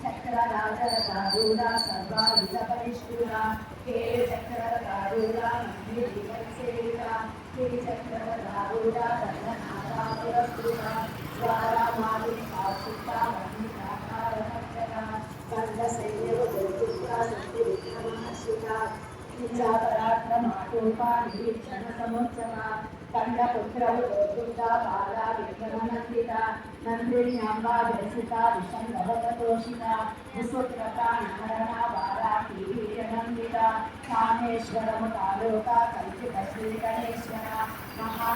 చక్రరాజరూఢ సర్వాయుధ పరిష్కృత కేళి చక్రరూఢ సేవిత శ్రీ చక్రరూఢ దండనాథ పురస్కృత ద్వారామాలి ఆశ్రిత కంద సైన్యవ దుర్గుప్త శక్తి విక్రమహర్షిత పరాక్రమాటోపా నిరీక్షణ సముచ్చత కండపుత్రవు దుర్గుప్త బాలా విక్రమనందిత నందిన్యాంబా దర్శిత విషంగవతోషిత విసుత్రత నారణ బాలా వీర్యనందిత కామేశ్వరము తాలూకా కల్పిత శ్రీ గణేశ్వర మహా